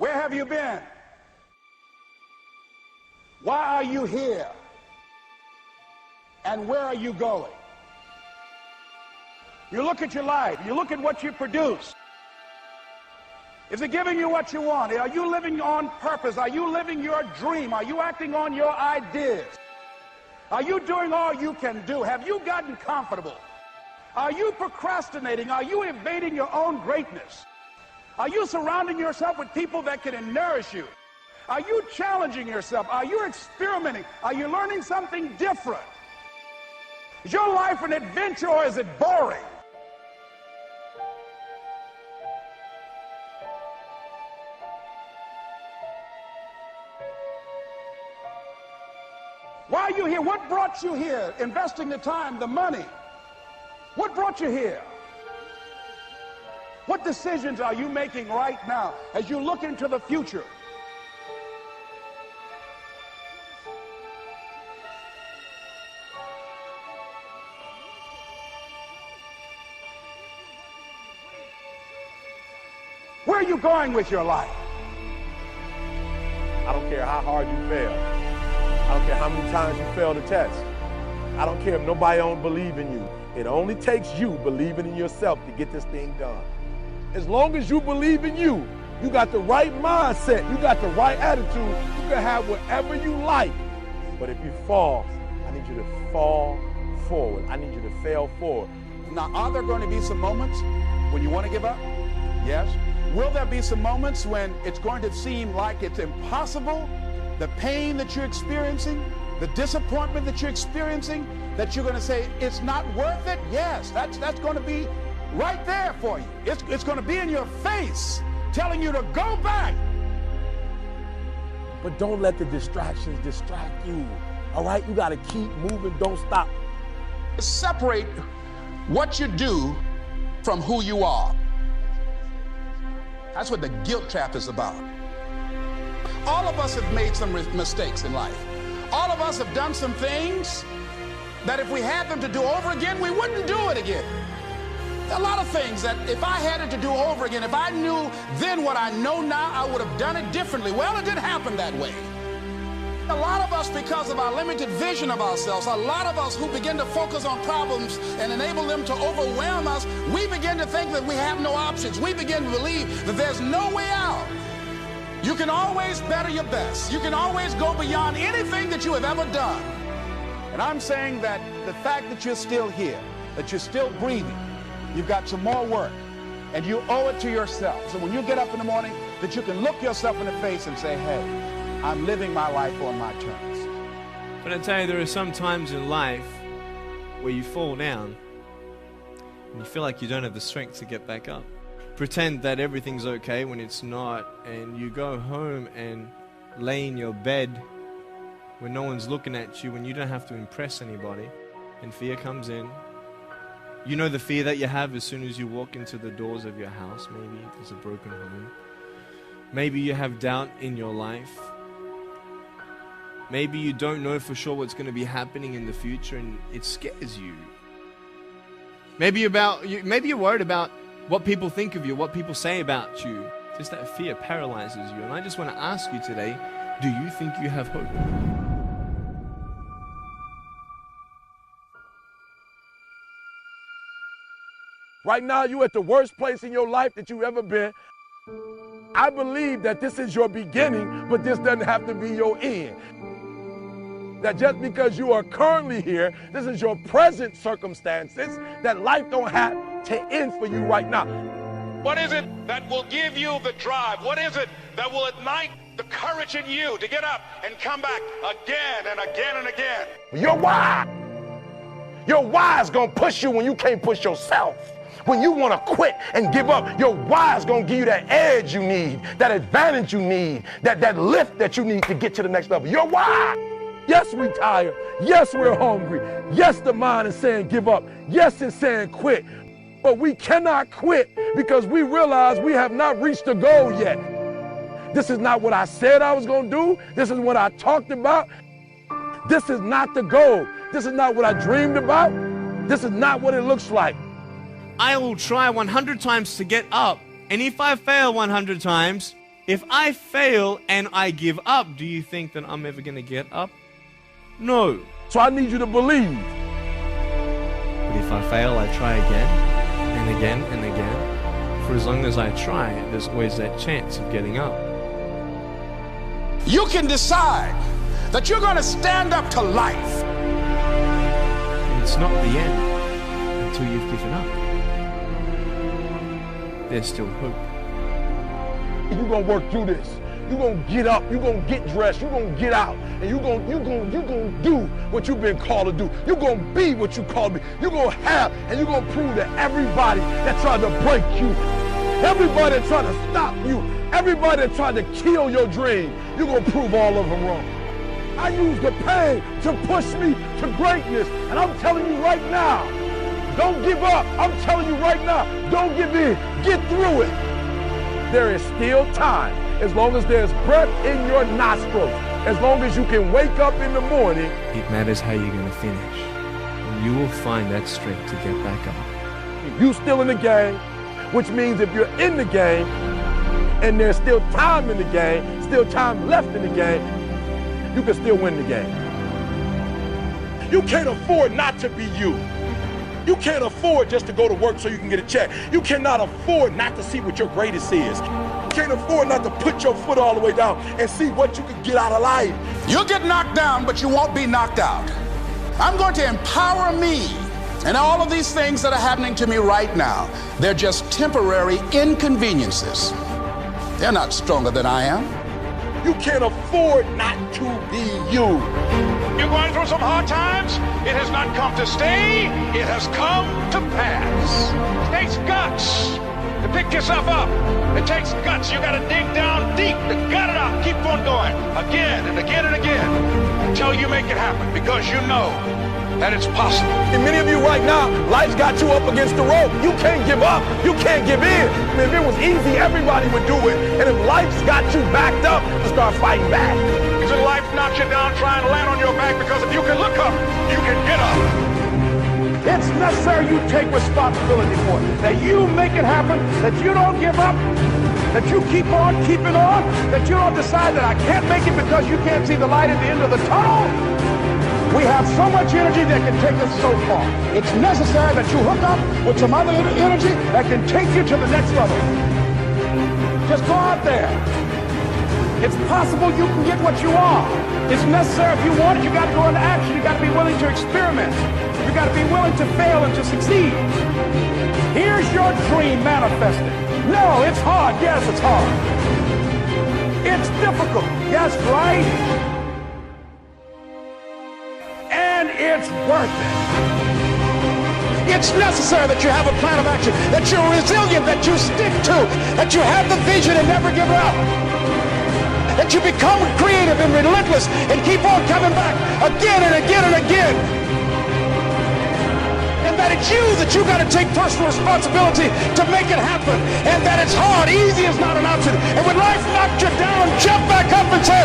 Where have you been? Why are you here? And where are you going? You look at your life, you look at what you produce. Is it giving you what you want? Are you living on purpose? Are you living your dream? Are you acting on your ideas? Are you doing all you can do? Have you gotten comfortable? Are you procrastinating? Are you evading your own greatness? Are you surrounding yourself with people that can nourish you? Are you challenging yourself? Are you experimenting? Are you learning something different? Is your life an adventure or is it boring? Why are you here? What brought you here? Investing the time, the money. What brought you here? What decisions are you making right now as you look into the future? Where are you going with your life? I don't care how hard you fail. I don't care how many times you fail the test. I don't care if nobody don't believe in you. It only takes you believing in yourself to get this thing done. As long as you believe in you, you got the right mindset, you got the right attitude, you can have whatever you like. But if you fall, I need you to fall forward. I need you to fail forward. Now, are there going to be some moments when you want to give up? Yes. Will there be some moments when it's going to seem like it's impossible? The pain that you're experiencing, the disappointment that you're experiencing, that you're going to say, it's not worth it? Yes, that's going to be right there for you. It's going to be in your face, telling you to go back. But don't let the distractions distract you. All right? You got to keep moving. Don't stop. Separate what you do from who you are. That's what the guilt trap is about. All of us have made some mistakes in life. All of us have done some things that if we had them to do over again, we wouldn't do it again. There are a lot of things that if I had it to do over again, if I knew then what I know now, I would have done it differently. Well, it didn't happen that way. A lot of us, because of our limited vision of ourselves, a lot of us who begin to focus on problems and enable them to overwhelm us, we begin to think that we have no options. We begin to believe that there's no way out. You can always better your best. You can always go beyond anything that you have ever done. And I'm saying that the fact that you're still here, that you're still breathing, you've got some more work, and you owe it to yourself. So when you get up in the morning, that you can look yourself in the face and say, hey, I'm living my life on my terms. But I tell you, there are some times in life where you fall down and you feel like you don't have the strength to get back up. Pretend that everything's okay when it's not, and you go home and lay in your bed when no one's looking at you, when you don't have to impress anybody, and fear comes in. You know the fear that you have as soon as you walk into the doors of your house. Maybe there's a broken home. Maybe you have doubt in your life. Maybe you don't know for sure what's going to be happening in the future and it scares you. Maybe you're worried about what people think of you, what people say about you. Just that fear paralyzes you. And I just want to ask you today, do you think you have hope? Right now, you're at the worst place in your life that you've ever been. I believe that this is your beginning, but this doesn't have to be your end. That just because you are currently here, this is your present circumstances, that life don't have to end for you right now. What is it that will give you the drive? What is it that will ignite the courage in you to get up and come back again and again and again? Your why. Your why is going to push you when you can't push yourself. When you want to quit and give up, your why is going to give you that edge you need, that advantage you need, that lift that you need to get to the next level. Your why. Yes, we're tired. Yes, we're hungry. Yes, the mind is saying give up. Yes, it's saying quit. But we cannot quit because we realize we have not reached the goal yet. This is not what I said I was going to do. This is what I talked about. This is not the goal. This is not what I dreamed about. This is not what it looks like. I will try 100 times to get up, and if I fail 100 times, If I fail and I give up, do you think that I'm ever going to get up? No. So I need you to believe. But if I fail, I try again and again and again. For as long as I try, there's always that chance of getting up. You can decide that you're going to stand up to life. And it's not the end until you've given up. There's still hope. You're going to work through this. You're going to get up. You're going to get dressed. You're going to get out. And you're going to do what you've been called to do. You're going to be what you called to be. You're going to have, and you're going to prove to everybody that tried to break you, everybody that tried to stop you, everybody that tried to kill your dream, you're going to prove all of them wrong. I use the pain to push me to greatness. And I'm telling you right now, don't give up. I'm telling you right now, don't give in. Get through it. There is still time. As long as there's breath in your nostrils, as long as you can wake up in the morning. It matters how you're going to finish. And you will find that strength to get back up. You still in the game, which means if you're in the game and there's still time in the game, still time left in the game, you can still win the game. You can't afford not to be you. You can't afford just to go to work so you can get a check. You cannot afford not to see what your greatest is. You can't afford not to put your foot all the way down and see what you can get out of life. You'll get knocked down, but you won't be knocked out. I'm going to empower me. And all of these things that are happening to me right now, they're just temporary inconveniences. They're not stronger than I am. You can't afford not to be you. You're going through some hard times? It has not come to stay. It has come to pass. It takes guts to pick yourself up. It takes guts. You got to dig down deep to gut it out. Keep on going again and again and again until you make it happen, because you know that it's possible. And many of you right now, life's got you up against the rope. You can't give up. You can't give in. I mean, if it was easy, everybody would do it. And if life's got you backed up, you start fighting back. If life knocks you down, try and land on your back, because if you can look up, you can get up. It's necessary you take responsibility for it, that you make it happen, that you don't give up, that you keep on keeping on, that you don't decide that I can't make it because you can't see the light at the end of the tunnel. We have so much energy that can take us so far. It's necessary that you hook up with some other energy that can take you to the next level. Just go out there. It's possible you can get what you want. It's necessary if you want it, you got to go into action. You got to be willing to experiment. You got to be willing to fail and to succeed. Here's your dream manifested. No, it's hard. Yes, it's hard. It's difficult. Yes, right? And it's worth it. It's necessary that you have a plan of action, that you're resilient, that you stick to, that you have the vision and never give up. That you become creative and relentless and keep on coming back again and again and again. And that it's you that you got to take personal responsibility to make it happen. And that it's hard. Easy is not an option. And when life knocks you down, jump back up and say,